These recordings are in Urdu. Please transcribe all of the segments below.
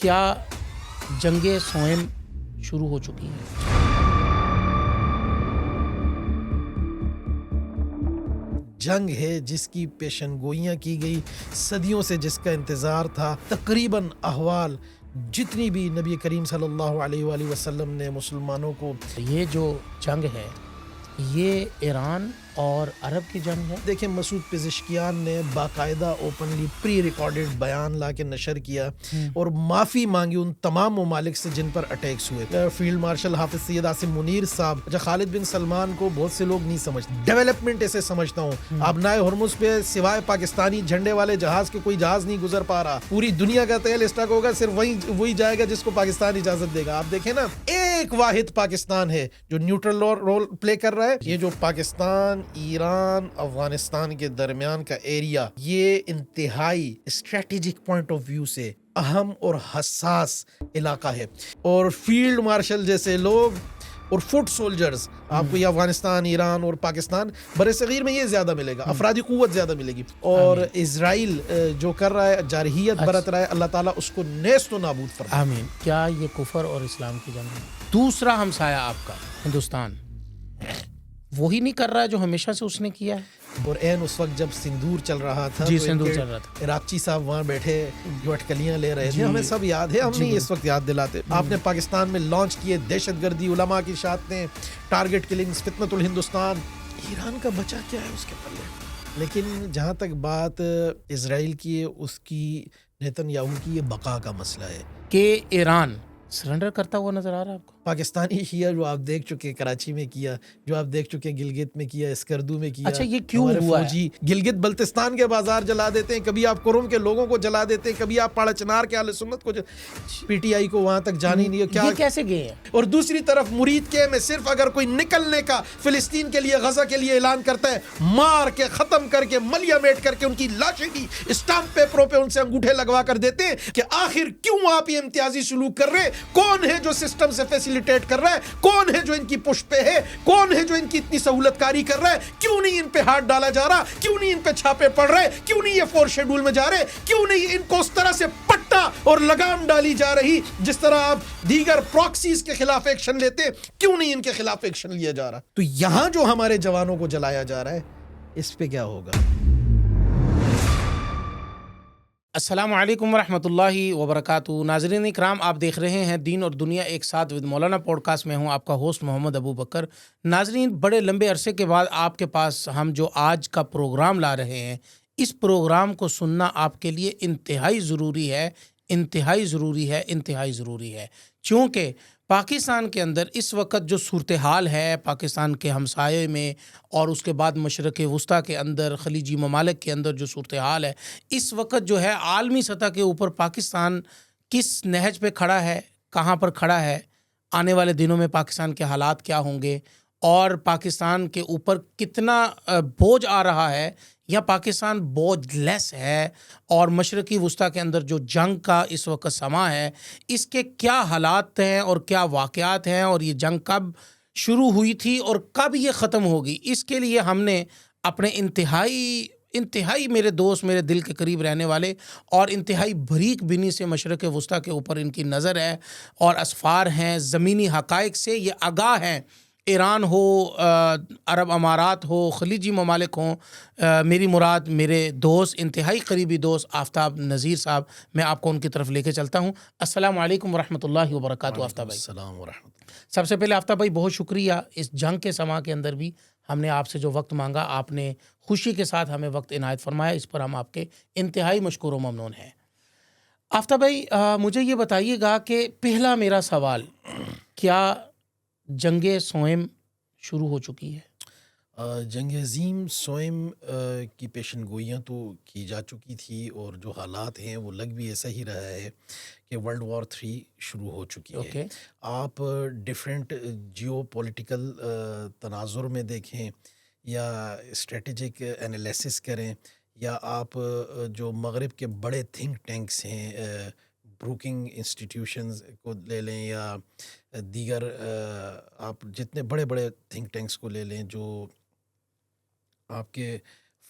کیا جنگ سوئم شروع ہو چکی ہے؟ جنگ ہے جس کی پیشن گوئیاں کی گئی، صدیوں سے جس کا انتظار تھا. تقریباً احوال جتنی بھی نبی کریم صلی اللہ علیہ وآلہ وسلم نے مسلمانوں کو، یہ جو جنگ ہے یہ ایران اور عرب کی جنگ ہے. دیکھیں مسعود پزشکیان نے باقاعدہ اوپنلی پری ریکارڈڈ بیان لا کے نشر کیا اور معافی مانگی ان تمام ممالک سے جن پر اٹیکس ہوئے. فیلڈ مارشل حافظ سید عاصم منیر صاحب، خالد بن سلمان کو بہت سے لوگ نہیں سمجھتے، ڈیولپمنٹ ایسے سمجھتا ہوں. آبنائے ہرمز پہ سوائے پاکستانی جھنڈے والے جہاز کے کوئی جہاز نہیں گزر پا رہا. پوری دنیا کا تیل اسٹاک ہوگا، صرف وہی جائے گا جس کو پاکستان اجازت دے گا. آپ دیکھیں نا، ایک واحد پاکستان ہے جو نیوٹرل رول پلے کر رہا ہے. یہ جو پاکستان، ایران، افغانستان کے درمیان کا ایریا، یہ انتہائی اسٹریٹجک پوائنٹ آف ویو سے اہم اور حساس علاقہ ہے. اور فیلڈ مارشل جیسے لوگ اور فٹ سولجرز آپ کو یہ افغانستان، ایران اور پاکستان بر صغیر میں یہ زیادہ ملے گا، افرادی قوت زیادہ ملے گی. اور اسرائیل جو کر رہا ہے، جارحیت برت رہا ہے، اللہ تعالیٰ اس کو نیست و نابود فرمائے. آمین. کیا یہ کفر اور اسلام کی جنگ ہے؟ دوسرا ہمسایہ آپ کا ہندوستان وہی نہیں کر رہا ہے جو ہمیشہ سے اس نے کیا ہے. اور اس وقت جب سندور چل رہا تھا، جی، تو سندور چل رہا تھا، عراقچی صاحب وہاں بیٹھے جو اٹکلیاں لے رہے تھے، ہمیں سب یاد ہے، ہم نہیں اس وقت یاد دلاتے. آپ نے پاکستان میں لانچ کیے دہشت گردی، علماء کی شہادتیں، ٹارگٹ کلنگز، فتنۃ الہندوستان. ایران کا بچا کیا ہے اس کے پلے؟ لیکن جہاں تک بات اسرائیل کی ہے، اس کی نیتن یاہو کی یہ بقا کا مسئلہ ہے کہ ایران سرنڈر کرتا ہوا نظر آ رہا ہے آپ کو. پاکستانی شیعہ جو آپ دیکھ چکے کراچی میں کیا، جو آپ دیکھ چکے گلگت میں کیا، اسکردو میں کیا. اچھا، یہ کیوں ہمارے ہوا ہے؟ فوجی گلگت بلتستان کے بازار جلا دیتے ہیں، کبھی آپ کرم کے لوگوں کو جلا دیتے ہیں، کبھی آپ پاڑا چنار کے اہل سنت کو پی ٹی آئی کو وہاں تک جانی نہیں. کیا یہ کیسے گئے ہیں؟ اور دوسری طرف مرید کے میں صرف اگر کوئی نکلنے کا فلسطین کے لیے، غزہ کے لیے اعلان کرتا ہے، مار کے ختم کر کے ملیا میٹ کر کے ان کی لاشیں کی اسٹامپ پیپروں پہ ان سے انگوٹھے لگوا کر دیتے ہیں کہ آخر کیوں آپ یہ امتیازی سلوک کر رہے ہیں؟ کون ہے جو سسٹم سے فیسیلیٹیٹ کر رہا ہے؟ کون ہے جو ان کی پشت پہ ہے؟ کون ہے جو ان کی اتنی سہولت کاری کر رہا ہے؟ کیوں نہیں ان پہ ہاتھ ڈالا جا رہا؟ کیوں نہیں ان پہ چھاپے پڑ رہے؟ کیوں نہیں یہ 4 شیڈول میں جا رہے؟ کیوں نہیں ان کو اس طرح سے پٹا اور لگام ڈالی جا رہی جس طرح آپ دیگر پراکسیز کے خلاف ایکشن لیتے؟ کیوں نہیں ان کے خلاف ایکشن لیا جا رہا؟ تو یہاں جو ہمارے جوانوں کو جلایا جا رہا ہے، اس پہ کیا ہوگا؟ السلام علیکم ورحمۃ اللہ وبرکاتہ. ناظرین اکرام، آپ دیکھ رہے ہیں دین اور دنیا ایک ساتھ ود مولانا پوڈ کاسٹ میں ہوں آپ کا ہوسٹ محمد ابو بکر. ناظرین، بڑے لمبے عرصے کے بعد آپ کے پاس ہم جو آج کا پروگرام لا رہے ہیں، اس پروگرام کو سننا آپ کے لیے انتہائی ضروری ہے، انتہائی ضروری ہے، انتہائی ضروری ہے. چونکہ پاکستان کے اندر اس وقت جو صورتحال ہے، پاکستان کے ہمسائے میں اور اس کے بعد مشرق وسطیٰ کے اندر، خلیجی ممالک کے اندر جو صورتحال ہے، اس وقت جو ہے عالمی سطح کے اوپر پاکستان کس نہج پہ کھڑا ہے، کہاں پر کھڑا ہے، آنے والے دنوں میں پاکستان کے حالات کیا ہوں گے، اور پاکستان کے اوپر کتنا بوجھ آ رہا ہے یا پاکستان بوجھ لیس ہے، اور مشرقی وسطیٰ کے اندر جو جنگ کا اس وقت سما ہے، اس کے کیا حالات ہیں اور کیا واقعات ہیں، اور یہ جنگ کب شروع ہوئی تھی اور کب یہ ختم ہوگی. اس کے لیے ہم نے اپنے انتہائی میرے دوست، میرے دل کے قریب رہنے والے اور انتہائی بریک بینی سے مشرق وسطیٰ کے اوپر ان کی نظر ہے اور اسفار ہیں، زمینی حقائق سے یہ آگاہ ہیں. ایران ہو، عرب امارات ہو، خلیجی ممالک ہوں، میری مراد میرے دوست، انتہائی قریبی دوست آفتاب نذیر صاحب، میں آپ کو ان کی طرف لے کے چلتا ہوں. السلام علیکم ورحمۃ اللہ وبرکاتہ. آفتاب بھائی، السلام ورحمۃ اللہ. سب سے پہلے آفتاب بھائی بہت شکریہ. اس جنگ کے سما کے اندر بھی ہم نے آپ سے جو وقت مانگا، آپ نے خوشی کے ساتھ ہمیں وقت عنایت فرمایا، اس پر ہم آپ کے انتہائی مشکور و ممنون ہیں. آفتاب بھائی، مجھے یہ بتائیے گا کہ پہلا میرا سوال، کیا جنگ سوئم شروع ہو چکی ہے؟ جنگ عظیم سوئم کی پیشن گوئیاں تو کی جا چکی تھی، اور جو حالات ہیں وہ لگ بھی ایسا ہی رہا ہے کہ ورلڈ وار 3 شروع ہو چکی ہے. آپ ڈیفرنٹ جیو پولیٹیکل تناظر میں دیکھیں، یا اسٹریٹجک انالیسس کریں، یا آپ جو مغرب کے بڑے تھنک ٹینکس ہیں، بروکنگ انسٹیٹیوشنز کو لے لیں، یا دیگر آپ جتنے بڑے بڑے تھنک ٹینکس کو لے لیں جو آپ کے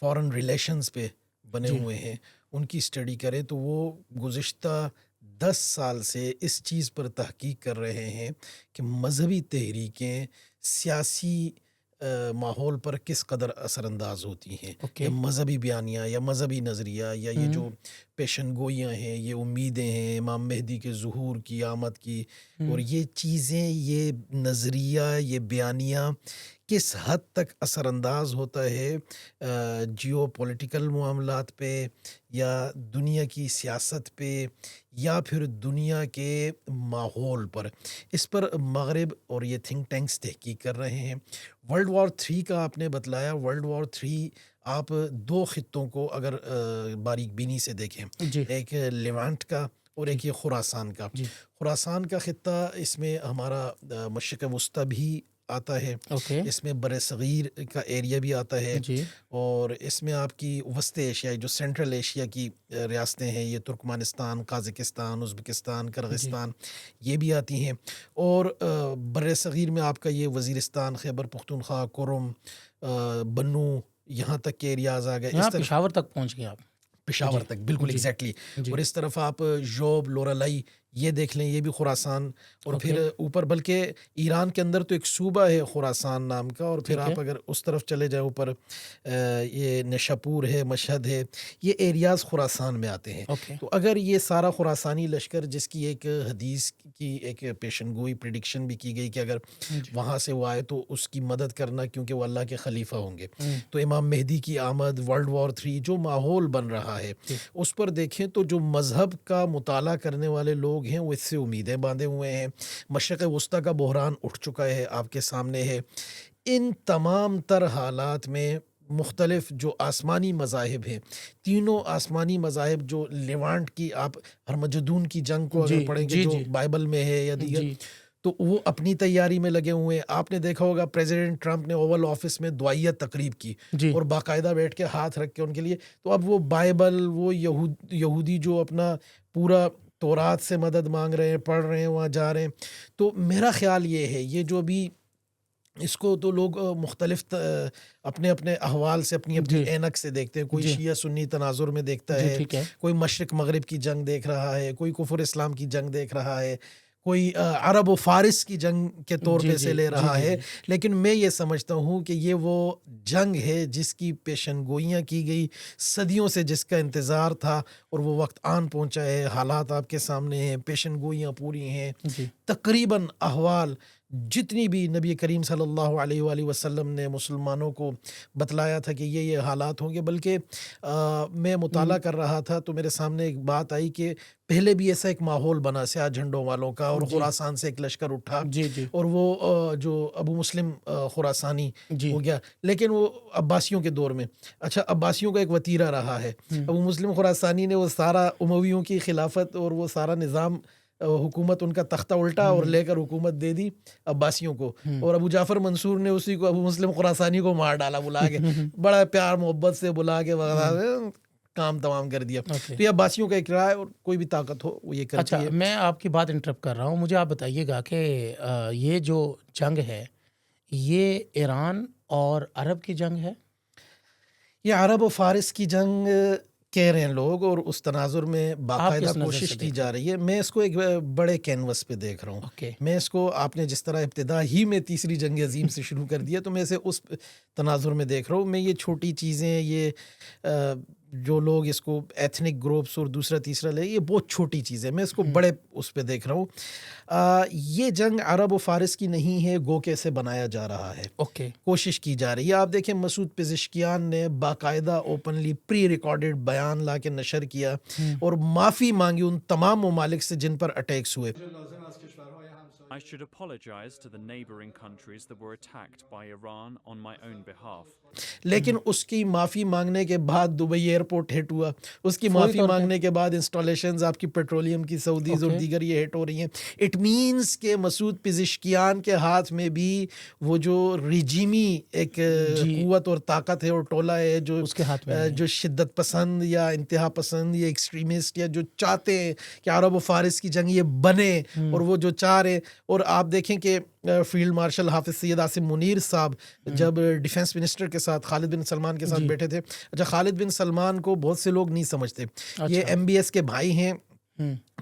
فارن ریلیشنز پہ بنے ہوئے ہیں، ان کی اسٹڈی کریں، تو وہ گزشتہ 10 سال سے اس چیز پر تحقیق کر رہے ہیں کہ مذہبی تحریکیں سیاسی ماحول پر کس قدر اثر انداز ہوتی ہیں. اوکے. یا مذہبی بیانیہ یا مذہبی نظریہ یا یہ جو پیشن گوئیاں ہیں، یہ امیدیں ہیں امام مہدی کے ظہور کی، آمد کی، اور یہ چیزیں، یہ نظریہ، یہ بیانیہ کس حد تک اثر انداز ہوتا ہے جیو پولیٹیکل معاملات پہ یا دنیا کی سیاست پہ یا پھر دنیا کے ماحول پر. اس پر مغرب اور یہ تھنک ٹینکس تحقیق کر رہے ہیں. ورلڈ وار 3 کا آپ نے بتلایا. ورلڈ وار 3 آپ 2 خطوں کو اگر باریک بینی سے دیکھیں، جی ایک لیوانٹ کا اور ایک یہ خراسان کا. جی. خراسان کا خطہ، اس میں ہمارا مشرق وسطی بھی آتا ہے، اوکے. اس میں بر صغیر کا ایریا بھی آتا ہے، جی اور اس میں آپ کی وسط ایشیا جو سینٹرل ایشیا کی ریاستیں ہیں، یہ ترکمانستان، قازقستان، ازبکستان، کرغستان، یہ بھی آتی ہیں. اور بر صغیر میں آپ کا یہ وزیرستان، خیبر پختونخوا، کرم، بنو، یہاں تک کے ایریاز آ گئے. یہاں اس طرح پشاور تک پہنچ گئے آپ. پشاور تک بالکل جی. ایگزیکٹلی. جی. اور اس طرف آپ جوب، لورالائی، یہ دیکھ لیں، یہ بھی خراسان. اور پھر اوپر بلکہ ایران کے اندر تو ایک صوبہ ہے خراسان نام کا، اور پھر آپ اگر اس طرف چلے جائیں اوپر یہ نشاپور ہے، مشہد ہے، یہ ایریاز خراسان میں آتے ہیں. تو اگر یہ سارا خراسانی لشکر، جس کی ایک حدیث کی ایک پیشن گوئی پریڈکشن بھی کی گئی کہ اگر وہاں سے وہ آئے تو اس کی مدد کرنا، کیونکہ وہ اللہ کے خلیفہ ہوں گے. تو امام مہدی کی آمد، ورلڈ وار 3 جو ماحول بن رہا ہے، اس پر دیکھیں تو جو مذہب کا مطالعہ کرنے والے لوگ ہیں وہ اس سے امیدیں باندھے ہوئے ہیں. مشرق وسطیٰ کا بحران اٹھ چکا ہے، آپ کے سامنے ہے. ان تمام تر حالات میں مختلف جو آسمانی مذاہب ہیں، تینوں آسمانی مذاہب جو لیوانٹ کی، آپ ہرمجدون کی جنگ کو اگر پڑھیں گے جو بائبل میں ہے یا دیگر، تو وہ اپنی تیاری میں لگے ہوئے ہیں. آپ نے دیکھا ہوگا پریزیڈنٹ ٹرمپ نے اوول آفس میں دعائیہ تقریب کی اور باقاعدہ بیٹھ کے ہاتھ رکھ کے ان کے لیے. تو اب وہ بائبل، وہ یہودی جو اپنا پورا تورات سے مدد مانگ رہے ہیں، پڑھ رہے ہیں، وہاں جا رہے ہیں. تو میرا خیال یہ ہے، یہ جو بھی اس کو تو لوگ مختلف اپنے اپنے احوال سے، اپنی اپنی اینک سے دیکھتے ہیں. کوئی شیعہ سنی تناظر میں دیکھتا ہے، کوئی مشرق مغرب کی جنگ دیکھ رہا ہے، کوئی کفر اسلام کی جنگ دیکھ رہا ہے، کوئی عرب و فارس کی جنگ کے طور پہ سے لے رہا ہے. لیکن میں یہ سمجھتا ہوں کہ یہ وہ جنگ ہے جس کی پیشن گوئیاں کی گئی، صدیوں سے جس کا انتظار تھا، اور وہ وقت آن پہنچا ہے. حالات آپ کے سامنے ہیں، پیشن گوئیاں پوری ہیں. تقریباً احوال جتنی بھی نبی کریم صلی اللہ علیہ وآلہ وسلم نے مسلمانوں کو بتلایا تھا کہ یہ حالات ہوں گے. بلکہ میں مطالعہ کر رہا تھا تو میرے سامنے ایک بات آئی کہ پہلے بھی ایسا ایک ماحول بنا سیاہ جھنڈوں والوں کا، اور خراسان سے ایک لشکر اٹھا، اور وہ جو ابو مسلم خراسانی ہو گیا. لیکن وہ عباسیوں کے دور میں، اچھا عباسیوں کا ایک وتیرہ رہا ہے. ابو مسلم خراسانی نے وہ سارا امویوں کی خلافت اور وہ سارا نظام، حکومت ان کا تختہ الٹا اور لے کر حکومت دے دی عباسیوں کو. اور ابو جعفر منصور نے اسی کو، ابو مسلم خراسانی کو مار ڈالا بلا کے، بڑا پیار محبت سے بلا کے کام تمام کر دیا. تو یہ عباسیوں کا ایک رائے، اور کوئی بھی طاقت ہو وہ یہ کرتی ہے. میں آپ کی بات انٹرپٹ کر رہا ہوں. مجھے آپ بتائیے گا کہ یہ جو جنگ ہے، یہ ایران اور عرب کی جنگ ہے؟ یہ عرب و فارس کی جنگ کہہ رہے ہیں لوگ، اور اس تناظر میں باقاعدہ کوشش کی جا رہی ہے. میں اس کو ایک بڑے کینوس پہ دیکھ رہا ہوں. میں اس کو، آپ نے جس طرح ابتدا ہی میں تیسری جنگ عظیم سے شروع کر دیا، تو میں اسے اس تناظر میں دیکھ رہا ہوں. میں یہ چھوٹی چیزیں، یہ جو لوگ اس کو ایتھنک گروپس اور دوسرا تیسرا لے، یہ بہت چھوٹی چیزیں، میں اس کو بڑے اس پہ دیکھ رہا ہوں. یہ جنگ عرب و فارس کی نہیں ہے، گو کیسے بنایا جا رہا ہے، کوشش کی جا رہی ہے. آپ دیکھیں مسعود پزشکیان نے باقاعدہ اوپنلی پری ریکارڈڈ بیان لا کے نشر کیا اور معافی مانگی ان تمام ممالک سے جن پر اٹیکس ہوئے. I should apologize to the neighboring countries that were attacked by Iran on my own behalf. لیکن اس کی معافی مانگنے کے بعد دبئی ایئرپورٹ ہٹ ہوا، اس کی معافی مانگنے کے بعد انسٹالیشنز آپ کی پیٹرولیم کی سعودیز اور دیگر یہ ہٹ ہو رہی ہیں. اٹ مینس کہ مسعود پزشکیان کے ہاتھ میں بھی وہ جو رجیمی ایک قوت اور طاقت ہے اور ٹولہ ہے جو شدت پسند یا انتہا پسند یا ایکسٹریمسٹ، یا جو چاہتے ہیں کہ عرب و فارس کی جنگ یہ بنے، اور وہ جو چاہ رہے. اور آپ دیکھیں کہ فیلڈ مارشل حافظ سید عاصم منیر صاحب جب ڈیفنس منسٹر کے ساتھ خالد بن سلمان کے ساتھ بیٹھے تھے، اچھا خالد بن سلمان کو بہت سے لوگ نہیں سمجھتے، یہ MBS کے بھائی ہیں،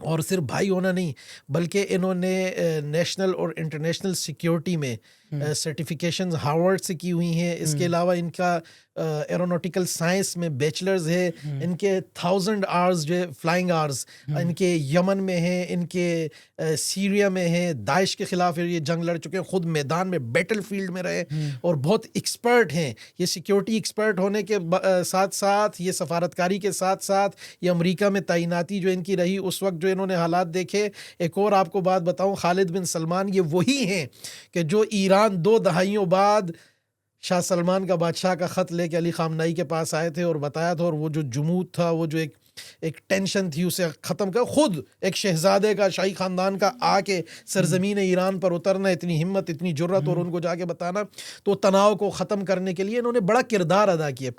اور صرف بھائی ہونا نہیں بلکہ انہوں نے نیشنل اور انٹرنیشنل سیکیورٹی میں سرٹیفکیشنز ہارورڈ سے کی ہوئی ہیں. اس کے علاوہ ان کا ایرونوٹیکل سائنس میں بیچلرز ہے. ان کے 1000 آورز جو فلائنگ آورز ان کے یمن میں ہیں, ان کے سیریا میں ہیں, داعش کے خلاف یہ جنگ لڑ چکے ہیں, خود میدان میں بیٹل فیلڈ میں رہے اور بہت ایکسپرٹ ہیں. یہ سیکیورٹی ایکسپرٹ ہونے کے ساتھ ساتھ, یہ سفارتکاری کے ساتھ ساتھ, یہ امریکہ میں تعیناتی جو ان کی رہی اس وقت جو انہوں نے حالات دیکھے. ایک اور آپ کو بات بتاؤں, خالد بن سلمان یہ وہی ہیں کہ جو ایران 2 دہائیوں بعد شاہ سلمان کا بادشاہ کا خط لے کے علی خامنائی کے پاس آئے تھے اور بتایا تھا, اور وہ جو جمود تھا, وہ جو ایک ٹینشن تھی, اسے ختم کر خود ایک شہزادے کا, شاہی خاندان کا آ کے سرزمین ایران پر اترنا, اتنی ہمت, اتنی جرأت, اور ان کو جا کے بتانا, تو تناؤ کو ختم کرنے کے لیے انہوں نے بڑا کردار ادا کیا.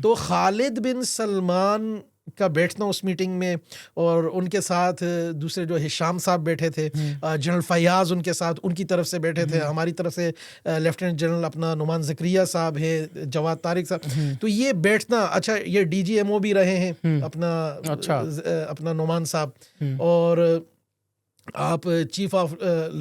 تو خالد بن سلمان کا بیٹھنا اس میٹنگ میں, اور ان کے ساتھ دوسرے جو ہشام صاحب بیٹھے تھے, جنرل فیاض ان کے ساتھ ان کی طرف سے بیٹھے تھے, ہماری طرف سے لیفٹیننٹ جنرل اپنا نعمان زکریا صاحب ہے, جواد طارق صاحب. تو یہ بیٹھنا, اچھا یہ ڈی جی ایم او بھی رہے ہیں اپنا نعمان صاحب, اور آپ چیف آف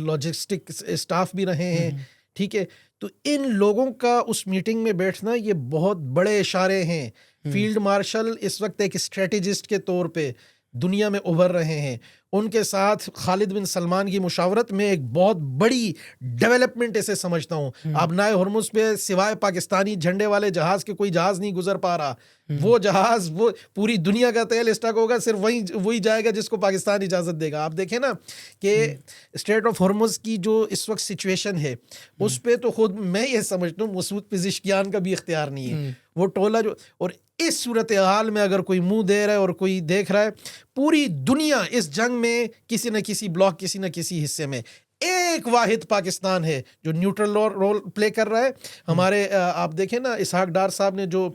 لاجسٹک اسٹاف بھی رہے ہیں, ٹھیک ہے. تو ان لوگوں کا اس میٹنگ میں بیٹھنا یہ بہت بڑے اشارے ہیں. فیلڈ مارشل اس وقت ایک اسٹریٹجسٹ کے طور پہ دنیا میں ابھر رہے ہیں. ان کے ساتھ خالد بن سلمان کی مشاورت میں ایک بہت بڑی ڈیولپمنٹ اسے سمجھتا ہوں. اب نائے ہرمز پہ سوائے پاکستانی جھنڈے والے جہاز کے کوئی جہاز نہیں گزر پا رہا. وہ جہاز, وہ پوری دنیا کا تیل اسٹاک ہوگا, صرف وہی جائے گا جس کو پاکستان اجازت دے گا. آپ دیکھیں نا کہ اسٹریٹ آف ہرمز کی جو اس وقت سچویشن ہے, اس پہ تو خود میں یہ سمجھتا ہوں مسعود پزشکیان کا بھی اختیار نہیں ہے. وہ ٹولہ جو, اور اس صورتحال میں اگر کوئی منہ دے رہا ہے اور کوئی دیکھ رہا ہے, پوری دنیا اس جنگ میں کسی نہ کسی بلاک, کسی نہ کسی حصے میں, ایک واحد پاکستان ہے جو نیوٹرل رول پلے کر رہا ہے. ہمارے آپ دیکھیں نا اسحاق ڈار صاحب نے جو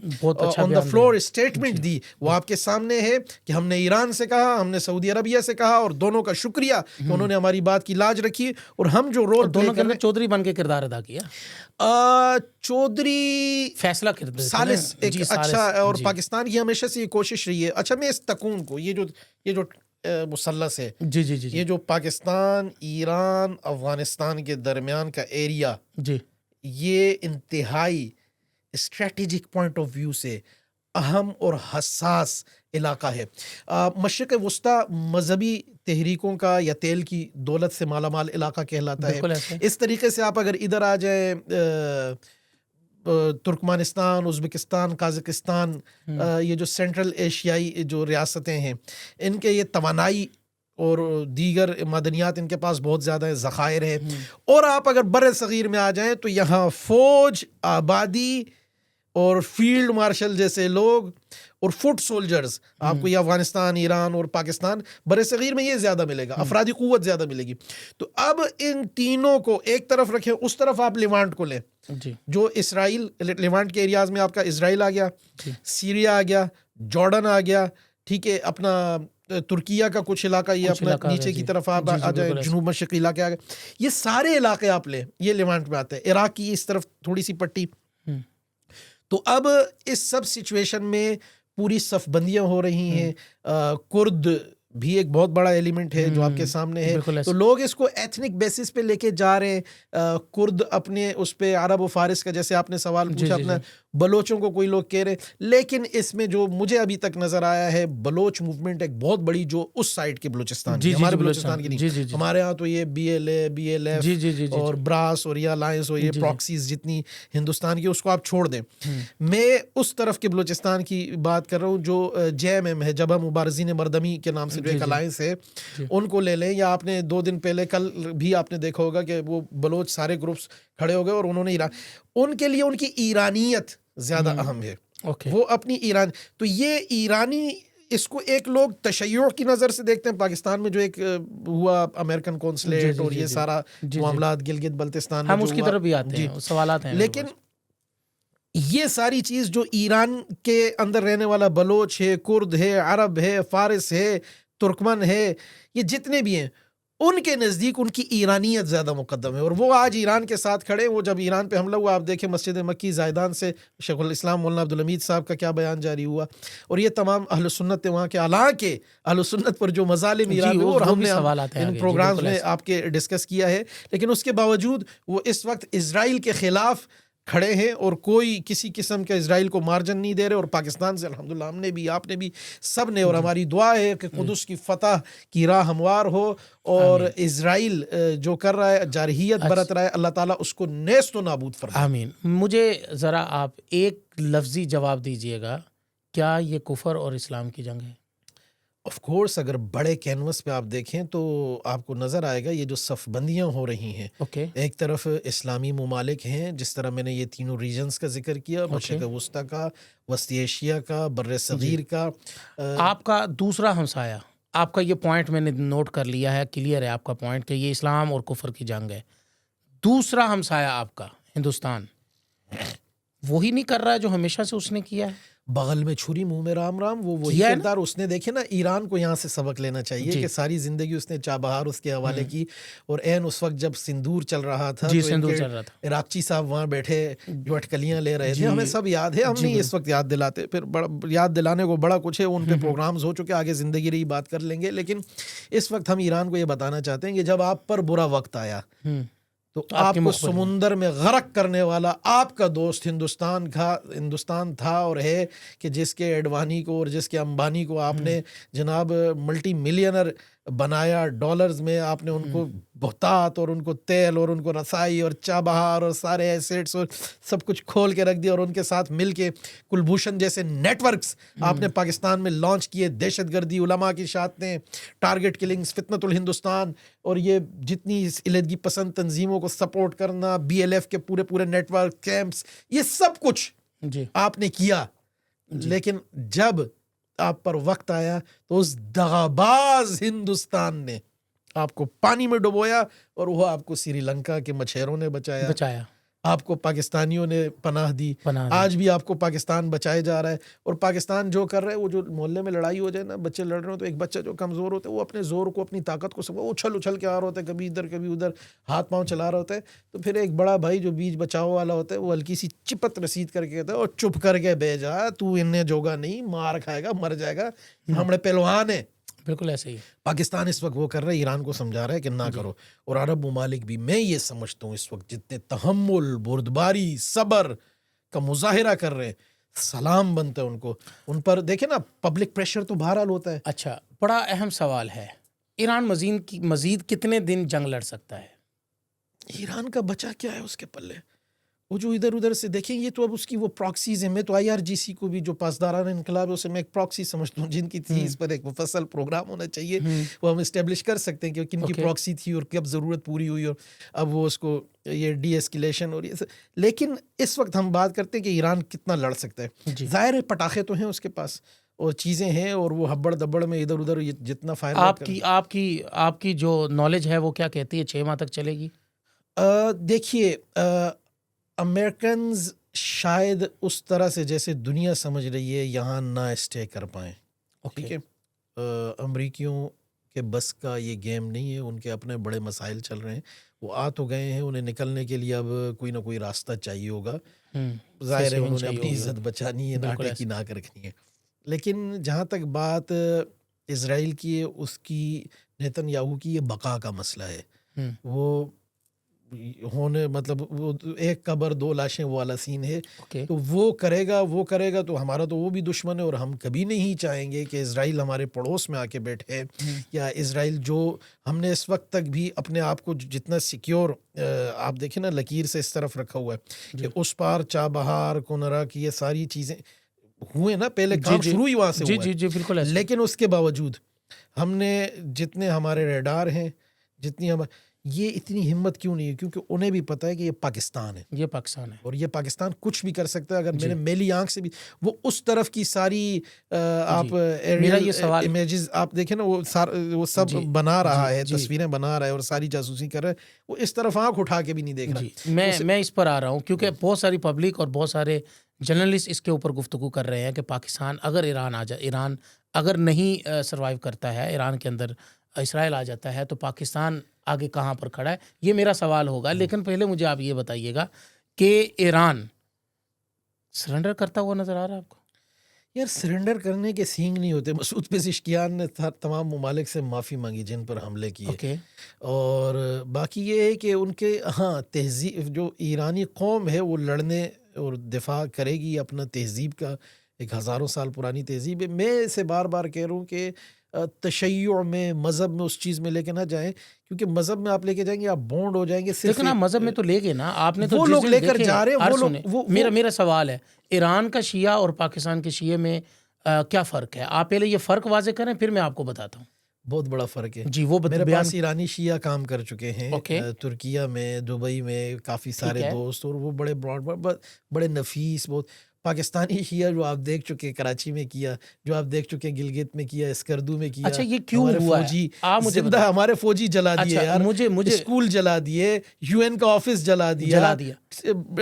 آن دا فلور اسٹیٹمنٹ دی, وہ آپ کے سامنے ہے کہ ہم نے ایران سے کہا, ہم نے سعودی عربیہ سے کہا, اور دونوں کا شکریہ کہ انہوں نے ہماری بات کی لاج رکھی, اور ہم جو رول دونوں کے اندر چودھری بن کے کردار ادا کیا. چودھری فیصلہ کردار ثالث ایک اچھا, اور پاکستان کی ہمیشہ سے یہ کوشش رہی ہے. اچھا میں اس تکون کو, یہ جو مثلث ہے, جی یہ جو پاکستان, ایران, افغانستان کے درمیان کا ایریا, یہ انتہائی اسٹریٹجک پوائنٹ آف ویو سے اہم اور حساس علاقہ ہے. مشرق وسطیٰ مذہبی تحریکوں کا یا تیل کی دولت سے مالا مال علاقہ کہلاتا ہے. اس طریقے سے آپ اگر ادھر آ جائیں, ترکمانستان, ازبکستان, قازقستان, یہ جو سینٹرل ایشیائی جو ریاستیں ہیں, ان کے یہ توانائی اور دیگر معدنیات ان کے پاس بہت زیادہ ہے, ذخائر ہے. اور آپ اگر بر صغیر میں آ جائیں تو یہاں فوج, آبادی اور فیلڈ مارشل جیسے لوگ اور فٹ سولجرز آپ کو یہ افغانستان, ایران اور پاکستان, بر صغیر میں یہ زیادہ ملے گا, افرادی قوت زیادہ ملے گی. تو اب ان تینوں کو ایک طرف رکھیں, اس طرف آپ لیوانٹ کو لیں, جو اسرائیل, لیوانٹ کے ایریاز میں آپ کا اسرائیل آ گیا, سیریا آ گیا, جارڈن آ گیا, ٹھیک ہے, اپنا ترکیہ کا کچھ علاقہ, یہ اپنا نیچے کی طرف آپ آ جائیں, جنوب مشرقی علاقے آ گئے, یہ سارے علاقے آپ لیں, یہ لیوانٹ میں آتے ہیں. عراق کی اس طرف تھوڑی سی پٹی. تو اب اس سب سچویشن میں پوری صف بندیاں ہو رہی ہیں. کرد بھی ایک بہت بڑا ایلیمنٹ ہے جو آپ کے سامنے ہے. تو لوگ اس کو ایتھنک بیسس پہ لے کے جا رہے ہیں. کرد اپنے اس پہ عرب و فارس کا, جیسے آپ نے سوال پوچھا, اپنا بلوچوں کو کوئی لوگ کہہ رہے, لیکن اس میں جو مجھے ابھی تک نظر آیا ہے, بلوچ موومنٹ ایک بہت بڑی جو اس سائڈ کے بلوچستان کی, ہمارے بلوچستان کی نہیں, ہمارے ہاں تو یہ B L A, B L F اور براس اور یہ الائنس اور یہ پراکسیز جتنی ہندوستان کی, اس کو آپ چھوڑ دیں. میں اس طرف کے بلوچستان کی بات کر رہا ہوں جو جے ایم ایم ہے, جبہہ مبارزین مردمی کے نام سے جو ایک الائنس ہے, ان کو لے لیں. یا آپ نے 2 دن پہلے, کل بھی آپ نے دیکھا ہوگا کہ وہ بلوچ سارے گروپس کھڑے ہو گئے, اور انہوں نے ان کے لیے ان کی ایرانیت زیادہ اہم ہے. وہ اپنی ایران, تو یہ ایرانی, اس کو ایک لوگ تشیع کی نظر سے دیکھتے ہیں. پاکستان میں جو ایک ہوا امریکن کونسلیٹ اور یہ سارا معاملات گلگت بلتستان میں, ہم اس کی طرف بھی آتے ہیں, سوالات ہیں. لیکن یہ ساری چیز جو ایران کے اندر رہنے والا بلوچ ہے, کرد ہے, عرب ہے, فارس ہے, ترکمن ہے, یہ جتنے بھی ہیں, ان کے نزدیک ان کی ایرانیت زیادہ مقدم ہے، اور وہ آج ایران کے ساتھ کھڑے ہیں۔ وہ جب ایران پہ حملہ ہوا، آپ دیکھیں مسجد مکی زائدان سے شیخ الاسلام مولانا عبدالحمید صاحب کا کیا بیان جاری ہوا، اور یہ تمام اہل سنت تھے وہاں کے، حالانکہ اہل سنت پر جو مظالم ایران میں، اور ہم نے ان پروگرامز میں آپ کے ڈسکس کیا ہے، لیکن اس کے باوجود وہ اس وقت اسرائیل کے خلاف کھڑے ہیں، اور کوئی کسی قسم کا اسرائیل کو مارجن نہیں دے رہے۔ اور پاکستان سے الحمدللہ ہم نے بھی، آپ نے بھی، سب نے، اور ہماری دعا ہے کہ قدس کی فتح کی راہ ہموار ہو، اور اسرائیل جو کر رہا ہے، جارحیت برت رہا ہے، اللہ تعالیٰ اس کو نیست و نابود فرمائے۔ آمین۔ مجھے ذرا آپ ایک لفظی جواب دیجئے گا، کیا یہ کفر اور اسلام کی جنگ ہے؟ آف کورس، اگر بڑے کینوس پہ آپ دیکھیں تو آپ کو نظر آئے گا یہ جو صف بندیاں ہو رہی ہیں، ایک طرف اسلامی ممالک ہیں، جس طرح میں نے یہ تینوں ریجنز کا ذکر کیا، مشرق وسطیٰ کا، وسطی ایشیا کا، بر صغیر کا۔ آپ کا دوسرا ہمسایہ، آپ کا یہ پوائنٹ میں نے نوٹ کر لیا ہے، کلیئر ہے آپ کا پوائنٹ کہ یہ اسلام اور کفر کی جنگ ہے۔ دوسرا ہمسایہ آپ کا ہندوستان، وہی نہیں کر رہا ہے جو ہمیشہ سے اس نے کیا ہے؟ بغل میں چھری منہ میں رام رام، وہی کردار اس نے، دیکھے نا، ایران کو یہاں سے سبق لینا چاہیے کہ ساری زندگی اس نے چابہار اس کے حوالے کی، اور عین اس وقت جب سندور چل رہا تھا، عراقچی صاحب وہاں بیٹھے جو اٹکلیاں لے رہے تھے، ہمیں سب یاد ہے، ہم نہیں اس وقت یاد دلاتے، پھر یاد دلانے کو بڑا کچھ ہے، ان پہ پروگرامز ہو چکے، آگے زندگی رہی بات کر لیں گے، لیکن اس وقت ہم ایران کو یہ بتانا چاہتے ہیں کہ جب آپ پر برا وقت آیا تو آپ کو سمندر میں غرق کرنے والا آپ کا دوست ہندوستان تھا اور ہے، کہ جس کے ایڈوانی کو اور جس کے امبانی کو آپ نے جناب ملٹی ملینر بنایا، ڈالرز میں آپ نے ان کو بہتات اور ان کو تیل اور ان کو رسائی اور چابہار اور سارے ایسیٹس اور سب کچھ کھول کے رکھ دیا، اور ان کے ساتھ مل کے کلبھوشن جیسے نیٹ ورکس آپ نے پاکستان میں لانچ کیے، دہشت گردی، علماء کی شاتیں، ٹارگٹ کلنگز، فتنۃ الہندوستان، اور یہ جتنی علیحدگی پسند تنظیموں کو سپورٹ کرنا، BLF کے پورے نیٹ ورک، کیمپس، یہ سب کچھ آپ نے کیا۔ لیکن جب آپ پر وقت آیا تو اس دغاباز ہندوستان نے آپ کو پانی میں ڈبویا، اور وہ آپ کو سری لنکا کے مچھیروں نے بچایا، آپ کو پاکستانیوں نے پناہ دی، آج بھی آپ کو پاکستان بچائے جا رہا ہے۔ اور پاکستان جو کر رہا ہے، وہ جو محلے میں لڑائی ہو جائے نا، بچے لڑ رہے ہو تو ایک بچہ جو کمزور ہوتا ہے وہ اپنے زور کو، اپنی طاقت کو سب اچھل کے آ رہا ہوتا ہے، کبھی ادھر کبھی ادھر ہاتھ پاؤں چلا رہا ہوتا ہے، تو پھر ایک بڑا بھائی جو بیچ بچاؤ والا ہوتا ہے، وہ ہلکی سی چپت رسید کر کے کہتا ہے، اور چپ کر کے بہ جا، تو انہیں جوگا نہیں، مار کھائے گا، مر جائے گا، ہمارے پہلوان ہیں۔ بالکل ایسے ہی پاکستان اس وقت وہ کر رہا ہے، ایران کو سمجھا رہا ہے کہ نہ کرو، اور عرب ممالک بھی، میں یہ سمجھتا ہوں اس وقت جتنے تحمل، بردباری، صبر کا مظاہرہ کر رہے ہیں، سلام بنتا ہے ان کو، ان پر دیکھیں نا، پبلک پریشر تو بہرحال ہوتا ہے۔ اچھا، بڑا اہم سوال ہے، ایران مزید کتنے دن جنگ لڑ سکتا ہے؟ ایران کا بچا کیا ہے اس کے پلے؟ وہ جو ادھر سے دیکھیں، یہ تو اب اس کی وہ پراکسیز ہیں، میں تو IRGC کو بھی جو پاسداران انقلاب ہے اسے میں ایک پراکسی سمجھتا ہوں، جن کی تھی، اس پر ایک مفصل پروگرام ہونا چاہیے، وہ ہم اسٹیبلش کر سکتے ہیں کہ کن کی پراکسی تھی اور کب ضرورت پوری ہوئی، اور اب وہ اس کو یہ ڈی ایسکیلیشن اور یہ، لیکن اس وقت ہم بات کرتے ہیں کہ ایران کتنا لڑ سکتا ہے۔ ظاہر ہے پٹاخے تو ہیں اس کے پاس اور چیزیں ہیں، اور وہ ہبڑ دبڑ میں ادھر ادھر جتنا فائر، آپ کی جو نالج ہے وہ کیا کہتی ہے 6 ماہ تک چلے گی؟ دیکھیے، امریکنز شاید اس طرح سے جیسے دنیا سمجھ رہی ہے یہاں نہ اسٹے کر پائیں، ٹھیک ہے، امریکیوں کے بس کا یہ گیم نہیں ہے، ان کے اپنے بڑے مسائل چل رہے ہیں، وہ آ تو گئے ہیں، انہیں نکلنے کے لیے اب کوئی نہ کوئی راستہ چاہیے ہوگا، ظاہر ہے انہوں نے اپنی عزت بچانی ہے، ناٹے کی ناک رکھنی ہے۔ لیکن جہاں تک بات اسرائیل کی ہے، اس کی، نیتن یاہو کی یہ بقا کا مسئلہ ہے، وہ ہونے، مطلب وہ ایک قبر 2 لاشیں والا سین ہے، تو وہ کرے گا تو ہمارا تو وہ بھی دشمن ہے، اور ہم کبھی نہیں چاہیں گے کہ اسرائیل ہمارے پڑوس میں آ کے بیٹھے، یا اسرائیل جو ہم نے اس وقت تک بھی اپنے آپ کو جتنا سیکیور، آپ دیکھیں نا، لکیر سے اس طرف رکھا ہوا ہے کہ اس پار چابہار، کنرا کی یہ ساری چیزیں ہوئے نا، پہلے کام شروع ہی وہاں سے ہوا ہے، بالکل، لیکن اس کے باوجود ہم نے جتنے ہمارے ریڈار ہیں، جتنی یہ اتنی ہمت کیوں نہیں ہے؟ کیونکہ انہیں بھی پتہ ہے کہ یہ پاکستان ہے، اور یہ پاکستان کچھ بھی کر سکتا ہے، اگر میرے میلی آنکھ سے بھی وہ اس طرف کی ساری آپ امیجز آپ دیکھیں نا، وہ سب بنا رہا ہے، تصویریں بنا رہا ہے اور ساری جاسوسی کر رہا ہے، وہ اس طرف آنکھ اٹھا کے بھی نہیں دیکھ رہا۔ میں اس پر آ رہا ہوں کیونکہ بہت ساری پبلک اور بہت سارے جرنلسٹ اس کے اوپر گفتگو کر رہے ہیں کہ پاکستان اگر ایران آ جائے، ایران اگر نہیں سروائیو کرتا ہے، ایران کے اندر اسرائیل آ جاتا ہے تو پاکستان آگے کہاں پر کھڑا ہے؟ یہ میرا سوال ہوگا، لیکن پہلے مجھے آپ یہ بتائیے گا کہ ایران سرنڈر کرتا ہوا نظر آ رہا ہے آپ کو؟ یار سرنڈر کرنے کے سینگ نہیں ہوتے. مسعود پزشکیان نے تمام ممالک سے معافی مانگی جن پر حملے کیے. اوکے. اور باقی یہ ہے کہ ان کے تہذیب جو ایرانی قوم ہے وہ لڑنے اور دفاع کرے گی اپنا تہذیب کا، ایک ہزاروں سال پرانی تہذیب ہے. میں اسے بار بار کہہ رہا ہوں کہ تشیع میں، مذہب میں اس چیز میں لے کے نہ جائیں، کیونکہ مذہب میں آپ لے کے جائیں گے آپ بونڈ ہو جائیں گے. لیکن آپ مذہب میں تو لے گئے نا، آپ نے تو وہ لوگ لے کر جا رہے ہیں. وہ لوگ میرا سوال ہے، ایران کا شیعہ اور پاکستان کے شیعہ میں کیا فرق ہے؟ آپ پہلے یہ فرق واضح کریں پھر میں آپ کو بتاتا ہوں. بہت بڑا فرق ہے جی. وہ میرے پاس ایرانی شیعہ کام کر چکے ہیں ترکیہ میں، دبئی میں، کافی سارے دوست، اور وہ بڑے بڑے نفیس. بہت پاکستانی شیعہ جو آپ دیکھ چکے کراچی میں کیا، جو آپ دیکھ چکے گلگت میں کیا، اسکردو میں کیا. اچھا یہ کیوں ہوا ہے؟ زندہ ہمارے فوجی جلا دیے یار، اسکول جلا دیے، یو این کا آفس جلا دیا،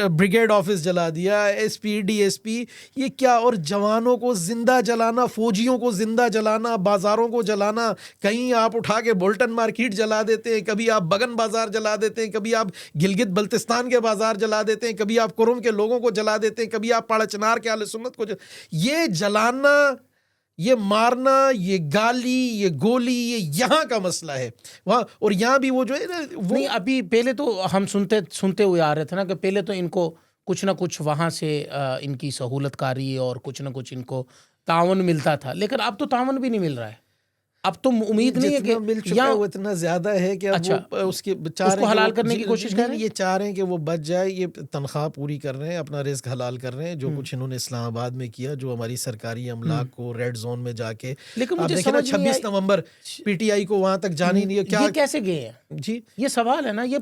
بریگیڈ آفس جلا دیا، S P D S P, یہ کیا. اور جوانوں کو زندہ جلانا، فوجیوں کو زندہ جلانا، بازاروں کو جلانا. کہیں آپ اٹھا کے بولٹن مارکیٹ جلا دیتے ہیں، کبھی آپ بگن بازار جلا دیتے ہیں، کبھی آپ گلگت بلتستان کے بازار جلا دیتے ہیں، کبھی آپ کرم کے لوگوں کو جلا دیتے ہیں، کبھی آپ پاڑا چنار کے اہل سنت کو یہ جلانا، یہ مارنا، یہ گالی، یہ گولی، یہ یہاں کا مسئلہ ہے وہاں. اور یہاں بھی وہ جو ہے نا نہیں، ابھی پہلے تو ہم سنتے ہوئے آ رہے تھے نا کہ پہلے تو ان کو کچھ نہ کچھ وہاں سے ان کی سہولت کاری اور کچھ نہ کچھ ان کو تعاون ملتا تھا، لیکن اب تو تعاون بھی نہیں مل رہا ہے. اب تو امید نہیں ہے کہ مل چکا ہے وہ اتنا زیادہ ہے کہ اب وہ اس کے حلال کرنے کی کوشش کر رہے ہیں. یہ چاہ رہے ہیں کہ وہ بچ جائے، یہ تنخواہ پوری کر رہے ہیں، اپنا رزق حلال کر رہے ہیں. جو کچھ انہوں نے اسلام آباد میں کیا، جو ہماری سرکاری املاک کو ریڈ زون میں جا کے، لیکن مجھے دیکھیں نا 26 نومبر پی ٹی آئی کو وہاں تک جانے نہیں دیا. یہ کیسے گئے ہیں؟ جی یہ سوال ہے نا. یہ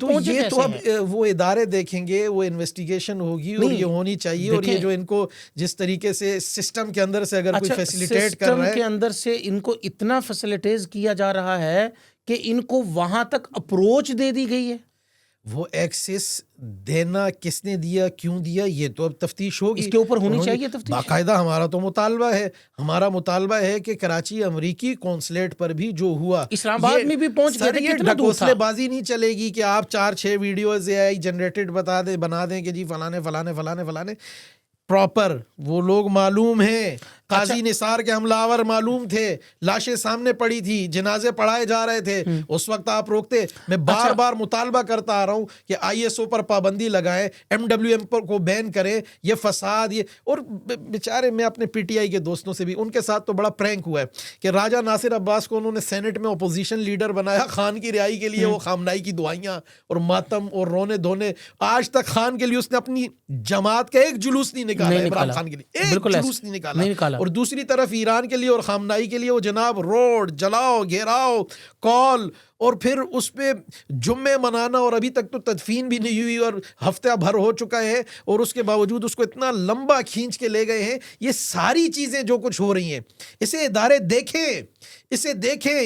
تو اب وہ ادارے دیکھیں گے، وہ انویسٹیگیشن ہوگی اور یہ ہونی چاہیے. اور یہ جو ان کو جس طریقے سے سسٹم کے اندر سے اگر کوئی فیسیلیٹیٹ کر رہا ہے، سسٹم کے اندر سے ان کو اتنا فیسیلیٹیز کیا جا رہا ہے کہ ان کو وہاں تک اپروچ دے دی گئی ہے. وہ ایکسس دینا کس نے دیا، کیوں دیا، یہ تو اب تفتیش ہوگی. اس کے اوپر ہونی چاہیے تفتیش. باقاعدہ ہمارا تو مطالبہ ہے، ہمارا مطالبہ ہے کہ کراچی امریکی قونصلیٹ پر بھی جو ہوا، اسلام آباد میں بھی پہنچ گئے تھے. کتنا دور تھا؟ بازی نہیں چلے گی کہ آپ 4-6 ویڈیوز جنریٹڈ بنا دیں کہ جی فلانے فلانے فلانے فلانے. پراپر وہ لوگ معلوم ہیں، قاضی نثار کے حملہ آور معلوم تھے، لاشیں سامنے پڑی تھی، جنازے پڑھائے جا رہے تھے، اس وقت آپ روکتے. میں بار بار مطالبہ کرتا آ رہا ہوں کہ آئی ایس او پر پابندی لگائیں، ایم ڈبلیو ایم کو بین کریں. یہ فساد، یہ اور بیچارے میں اپنے پی ٹی آئی کے دوستوں سے بھی، ان کے ساتھ تو بڑا پرینک ہوا ہے کہ راجہ ناصر عباس کو انہوں نے سینٹ میں اپوزیشن لیڈر بنایا. خان کی رہائی کے لیے وہ خامنائی کی دعائیاں اور ماتم اور رونے دھونے. آج تک خان کے لیے اس نے اپنی جماعت کا ایک جلوس نہیں نکالا، عمران خان کے لیے ایک جلوس نہیں نکالا. اور دوسری طرف ایران کے لیے اور خامنائی کے لیے وہ جناب روڈ جلاؤ، گھیراؤ، کال، اور پھر اس پہ جمعے منانا. اور ابھی تک تو تدفین بھی نہیں ہوئی اور ہفتہ بھر ہو چکا ہے، اور اس کے باوجود اس کو اتنا لمبا کھینچ کے لے گئے ہیں. یہ ساری چیزیں جو کچھ ہو رہی ہیں، اسے ادارے دیکھیں، اسے دیکھیں.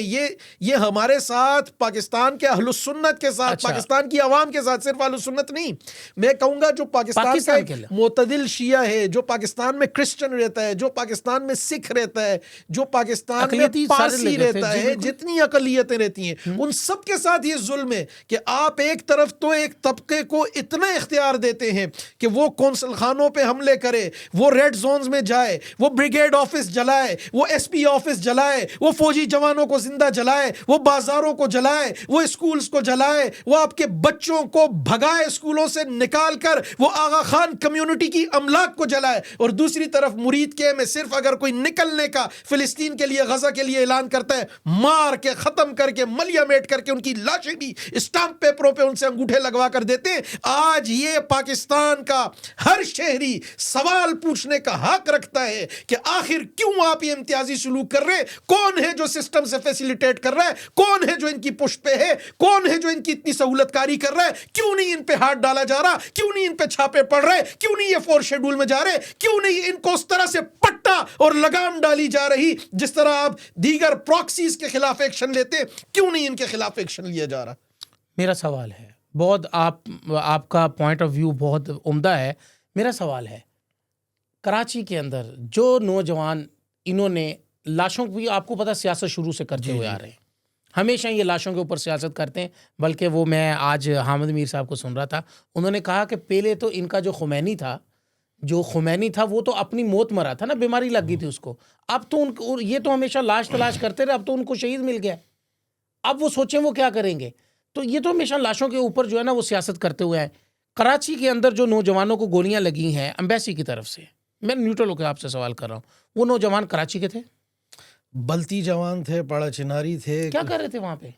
یہ ہمارے ساتھ، پاکستان کے اہل السنت کے ساتھ، پاکستان کی عوام کے ساتھ، صرف اہل السنت نہیں، میں کہوں گا جو پاکستان کا معتدل شیعہ ہے، جو پاکستان میں کرسچن رہتا ہے، جو پاکستان میں سکھ رہتا ہے، جو پاکستان میں پارسی رہتا ہے، جتنی اقلیتیں رہتی ہیں، ان سب کے ساتھ یہ ظلم ہے کہ آپ ایک طرف تو ایک طبقے کو اتنا اختیار دیتے ہیں کہ وہ قونصل خانوں پہ حملے کرے، وہ ریڈ زونز میں جائے، وہ بریگیڈ آفس جلائے، وہ ایس پی آفس جلائے، وہ فوجی جوانوں کو زندہ جلائے، وہ بازاروں کو جلائے، وہ اسکولز کو جلائے، وہ آپ کے بچوں کو بھگائے اسکولوں سے نکال کر، وہ آغا خان کمیونٹی کی املاک کو جلائے. اور دوسری طرف مرید کے میں صرف اگر کوئی نکلنے کا فلسطین کے لیے، غزہ کے لیے اعلان کرتا ہے، مار کے ختم کر کے ملیا میٹ کر کے ان کی لاشیں بھی اسٹامپ پیپروں پہ ان سے انگوٹھے لگوا کر دیتے ہیں. آج یہ پاکستان کا ہر شہری سوال پوچھنے کا حق رکھتا ہے کہ آخر کیوں آپ یہ امتیازی سلوک کر رہے ہیں؟ کون ہے جو سسٹم سے فیسیلیٹیٹ کر رہا ہے؟ کون ہے جو ان کی پشت پہ ہے؟ کون ہے جو ان کی اتنی سہولت کاری کر رہا ہے؟ کیوں نہیں ان پہ ہاتھ ڈالا جا رہا؟ کیوں نہیں ان پہ چھاپے پڑ رہے؟ کیوں نہیں یہ 4 شیڈول میں جا رہے؟ کیوں نہیں ان کو اس طرح سے پٹا اور لگام ڈالی جا رہی جس طرح آپ دیگر پراکسیز کے خلاف ایکشن لیتے؟ کیوں نہیں ان کے خلاف ایکشن لیا جا رہا؟ میرا سوال ہے بہت، آپ کا پوائنٹ آف ویو بہت عمدہ ہے. میرا سوال ہے، کراچی کے اندر جو نوجوان انہوں نے لاشوں کی، آپ کو پتا سیاست شروع سے کرتے ہوئے آ رہے ہیں، ہمیشہ یہ لاشوں کے اوپر سیاست کرتے ہیں. بلکہ وہ میں آج حامد میر صاحب کو سن رہا تھا, انہوں نے کہا کہ پہلے تو ان کا جو خمینی تھا وہ تو اپنی موت مرا تھا نا, بیماری لگ گئی تھی اس کو. اب تو یہ تو ہمیشہ لاش تلاش کرتے رہے, اب تو ان کو شہید مل گیا, اب وہ سوچیں وہ کیا کریں گے. تو یہ تو ہمیشہ لاشوں کے اوپر جو ہے نا وہ سیاست کرتے ہوئے ہیں. کراچی کے اندر جو نوجوانوں کو گولیاں لگی ہیں ایمبیسی کی طرف سے, میں نیوٹرل ہو کے آپ سے سوال کر رہا ہوں, وہ نوجوان کراچی کے تھے, بلتی جوان تھے, پڑا چناری تھے, کیا کر رہے تھے وہاں پہ؟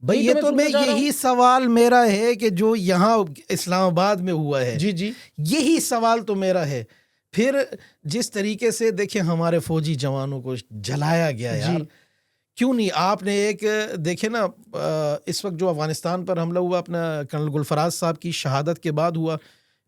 بھئی یہ تو میں یہی سوال میرا ہے کہ جو یہاں اسلام آباد میں ہوا ہے, جی یہی سوال تو میرا ہے. پھر جس طریقے سے دیکھیں ہمارے فوجی جوانوں کو جلایا گیا یار, کیوں نہیں آپ نے ایک دیکھیں نا اس وقت جو افغانستان پر حملہ ہوا اپنا کرنل گلفراز صاحب کی شہادت کے بعد ہوا,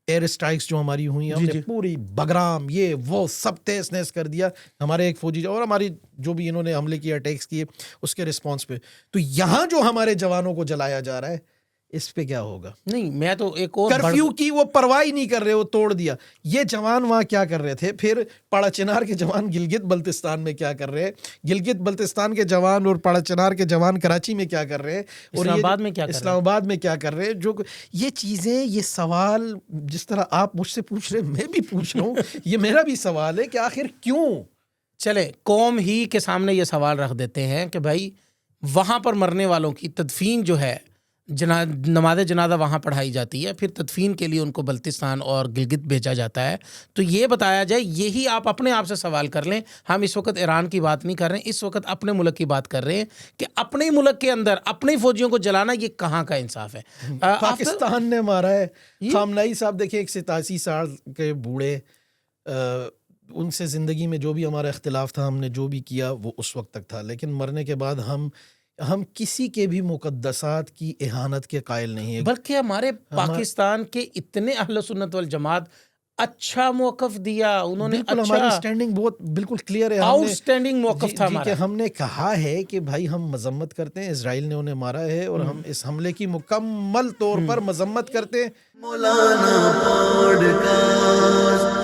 ایئر اسٹرائکس جو ہماری ہوئی, ہم نے پوری بگرام یہ وہ سب تیز نیز کر دیا ہمارے ایک فوجی اور ہماری جو بھی انہوں نے حملے کیے اٹیکس کیے اس کے رسپانس پہ. تو یہاں جو ہمارے جوانوں کو جلایا جا رہا ہے اس پہ کیا ہوگا؟ نہیں, میں تو ایک اور کرفیو کی وہ پرواہ نہیں کر رہے, وہ توڑ دیا. یہ جوان وہاں کیا کر رہے تھے؟ پھر پاڑا چنار کے جوان گلگت بلتستان میں کیا کر رہے ہیں؟ گلگت بلتستان کے جوان اور پاڑا چنار کے جوان کراچی میں کیا کر رہے ہیں؟ اور اسلام آباد میں کیا کر رہے ہیں؟ اسلام آباد میں کیا کر رہے ہیں؟ جو یہ چیزیں, یہ سوال جس طرح آپ مجھ سے پوچھ رہے میں بھی پوچھ رہا ہوں, یہ میرا بھی سوال ہے کہ آخر کیوں؟ چلے قوم ہی کے سامنے یہ سوال رکھ دیتے ہیں کہ بھائی وہاں پر مرنے والوں کی تدفین جو ہے, نماز جنازہ وہاں پڑھائی جاتی ہے, پھر تدفین کے لیے ان کو بلتستان اور گلگت بھیجا جاتا ہے. تو یہ بتایا جائے, یہی آپ اپنے آپ سے سوال کر لیں. ہم اس وقت ایران کی بات نہیں کر رہے ہیں, اس وقت اپنے ملک کی بات کر رہے ہیں کہ اپنے ملک کے اندر اپنے فوجیوں کو جلانا یہ کہاں کا انصاف ہے؟ پاکستان نے مارا ہے. خامنائی صاحب دیکھیں, ایک 87 سال کے بوڑھے, ان سے زندگی میں جو بھی ہمارا اختلاف تھا, ہم نے جو بھی کیا وہ اس وقت تک تھا, لیکن مرنے کے بعد ہم کسی کے بھی مقدسات کی اہانت کے قائل نہیں ہیں. بلکہ ہمارے پاکستان کے اتنے اہل سنت والجماعت اچھا موقف دیا انہوں نے, بالکل ہماری سٹینڈنگ بہت بالکل کلیئر ہے, آؤٹ سٹینڈنگ موقف تھا کہ ہم نے کہا ہے کہ بھائی ہم مذمت کرتے ہیں, اسرائیل نے انہیں مارا ہے اور ہم اس حملے کی مکمل طور پر مذمت کرتے ہیں. مولانا پوڈکاسٹ.